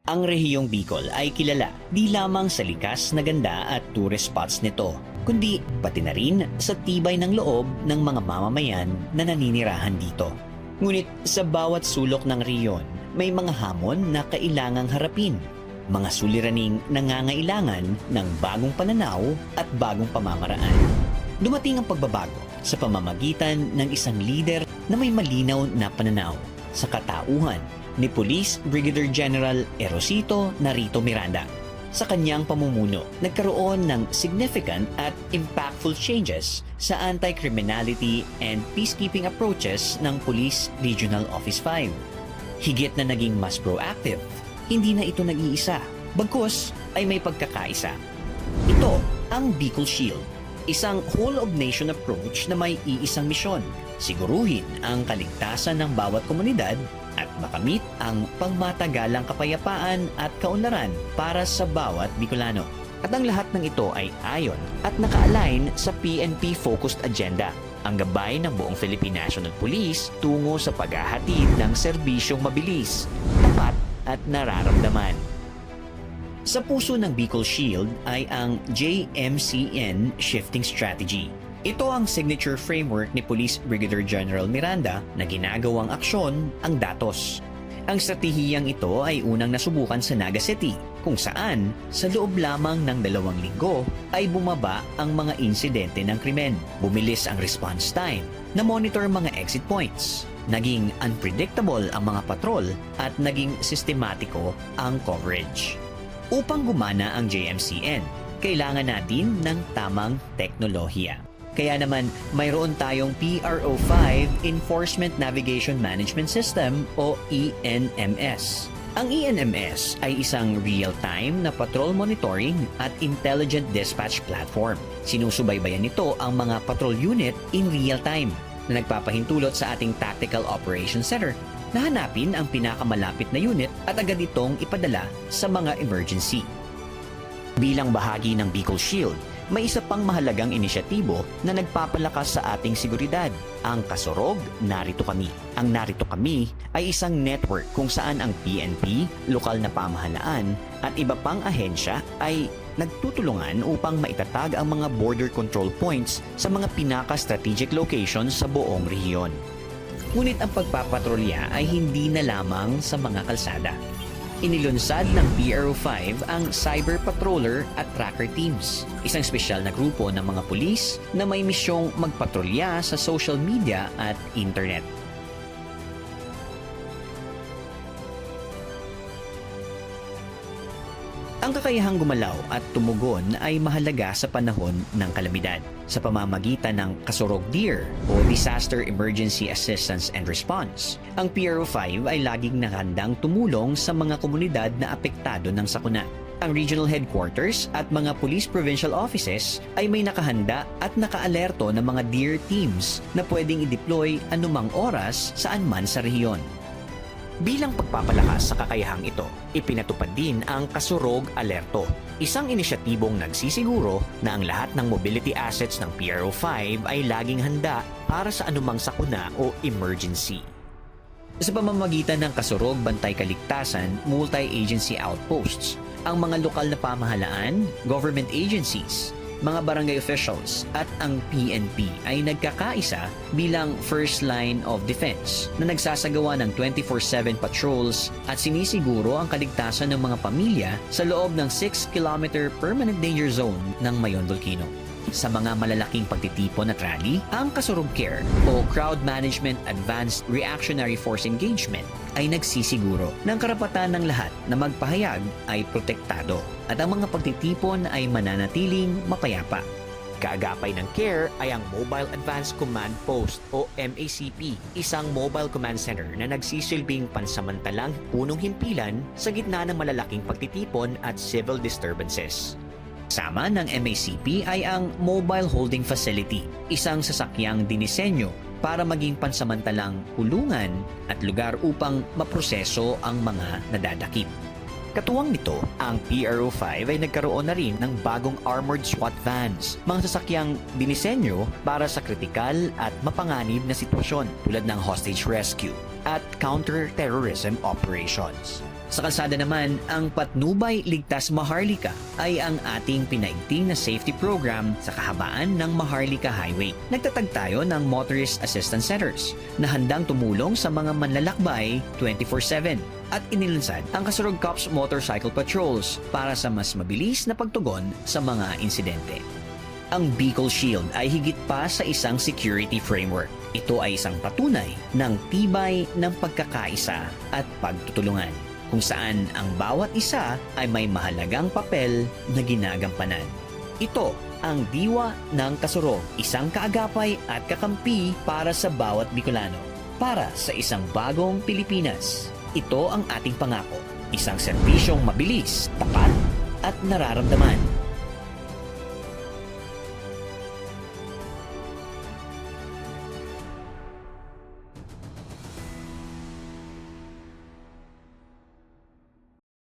Ang rehiyong Bicol ay kilala di lamang sa likas na ganda at tourist spots nito, kundi pati na rin sa tibay ng loob ng mga mamamayan na naninirahan dito. Ngunit sa bawat sulok ng rehiyon, may mga hamon na kailangang harapin, mga suliraning nangangailangan ng bagong pananaw at bagong pamamaraan. Dumating ang pagbabago sa pamamagitan ng isang leader na may malinaw na pananaw sa katauhan ni Police Brigadier General Erosito Narito Miranda. Sa kanyang pamumuno, nagkaroon ng significant at impactful changes sa anti-criminality and peacekeeping approaches ng Police Regional Office 5. Higit na naging mas proactive, hindi na ito nag-iisa, bagkus ay may pagkakaisa. Ito ang Bicol Shield, isang whole-of-nation approach na may iisang misyon, siguruhin ang kaligtasan ng bawat komunidad at makamit ang pangmatagalang kapayapaan at kaunlaran para sa bawat Bicolano. At ang lahat ng ito ay ayon at naka-align sa PNP-focused agenda, ang gabay ng buong Philippine National Police tungo sa paghahatid ng serbisyong mabilis, tapat at nararamdaman. Sa puso ng Bicol Shield ay ang JMCN Shifting Strategy. Ito ang signature framework ni Police Brigadier General Miranda na ginagawang aksyon ang datos. Ang estratehiyang ito ay unang nasubukan sa Naga City, kung saan sa loob lamang ng 2 linggo ay bumaba ang mga insidente ng krimen. Bumilis ang response time, na-monitor mga exit points, naging unpredictable ang mga patrol at naging sistematiko ang coverage. Upang gumana ang JMCN, kailangan natin ng tamang teknolohiya. Kaya naman, mayroon tayong PRO5 Enforcement Navigation Management System o ENMS. Ang ENMS ay isang real-time na patrol monitoring at intelligent dispatch platform. Sinusubaybayan nito ang mga patrol unit in real time na nagpapahintulot sa ating Tactical Operations Center na hanapin ang pinakamalapit na unit at agad itong ipadala sa mga emergency. Bilang bahagi ng Bicol Shield, may isa pang mahalagang inisyatibo na nagpapalakas sa ating seguridad, ang Kasorog, Narito Kami. Ang Narito Kami ay isang network kung saan ang PNP, lokal na pamahalaan at iba pang ahensya ay nagtutulungan upang maitatag ang mga border control points sa mga pinaka-strategic locations sa buong rehiyon. Ngunit ang pagpapatrolya ay hindi na lamang sa mga kalsada. Inilunsad ng PRO5 ang Cyber Patroller at Tracker Teams, isang espesyal na grupo ng mga pulis na may misyong magpatrolya sa social media at internet. Ang kakayahang gumalaw at tumugon ay mahalaga sa panahon ng kalamidad. Sa pamamagitan ng Kasorog DEAR o Disaster Emergency Assistance and Response, ang PRO5 ay laging nakandang tumulong sa mga komunidad na apektado ng sakuna. Ang regional headquarters at mga police provincial offices ay may nakahanda at nakaalerto ng mga DEAR teams na pwedeng i-deploy anumang oras saan man sa rehiyon. Bilang pagpapalakas sa kakayahang ito, ipinatupad din ang Kasorog Alerto, isang inisyatibong nagsisiguro na ang lahat ng mobility assets ng PRO5 ay laging handa para sa anumang sakuna o emergency. Sa pamamagitan ng Kasorog Bantay Kaligtasan Multi-Agency Outposts, ang mga lokal na pamahalaan, government agencies, mga barangay officials at ang PNP ay nagkakaisa bilang first line of defense na nagsasagawa ng 24/7 patrols at sinisiguro ang kaligtasan ng mga pamilya sa loob ng 6-kilometer permanent danger zone ng Mayon Volcano. Sa mga malalaking pagtitipon at rally, ang Kasorog Care o Crowd Management Advanced Reactionary Force Engagement ay nagsisiguro ng karapatan ng lahat na magpahayag ay protektado at ang mga pagtitipon ay mananatiling mapayapa. Kaagapay ng CARE ay ang Mobile Advanced Command Post o MACP, isang mobile command center na nagsisilbing pansamantalang punong himpilan sa gitna ng malalaking pagtitipon at civil disturbances. Kasama ng MACP ay ang Mobile Holding Facility, isang sasakyang dinisenyo para maging pansamantalang kulungan at lugar upang maproseso ang mga nadadakip. Katuwang nito, ang PRO5 ay nagkaroon na rin ng bagong armored SWAT vans, mga sasakyang dinisenyo para sa kritikal at mapanganib na sitwasyon tulad ng hostage rescue at counter-terrorism operations. Sa kalsada naman, ang Patnubay Ligtas Maharlika ay ang ating pinaigting na safety program sa kahabaan ng Maharlika Highway. Nagtatag tayo ng Motorist Assistance Centers na handang tumulong sa mga manlalakbay 24/7 at inilunsad ang Kasurog Cops Motorcycle Patrols para sa mas mabilis na pagtugon sa mga insidente. Ang Bicol Shield ay higit pa sa isang security framework. Ito ay isang patunay ng tibay ng pagkakaisa at pagtutulungan, kung saan ang bawat isa ay may mahalagang papel na ginagampanan. Ito ang diwa ng Kasurog, isang kaagapay at kakampi para sa bawat Bicolano, para sa isang bagong Pilipinas. Ito ang ating pangako, isang serbisyong mabilis, tapat at nararamdaman.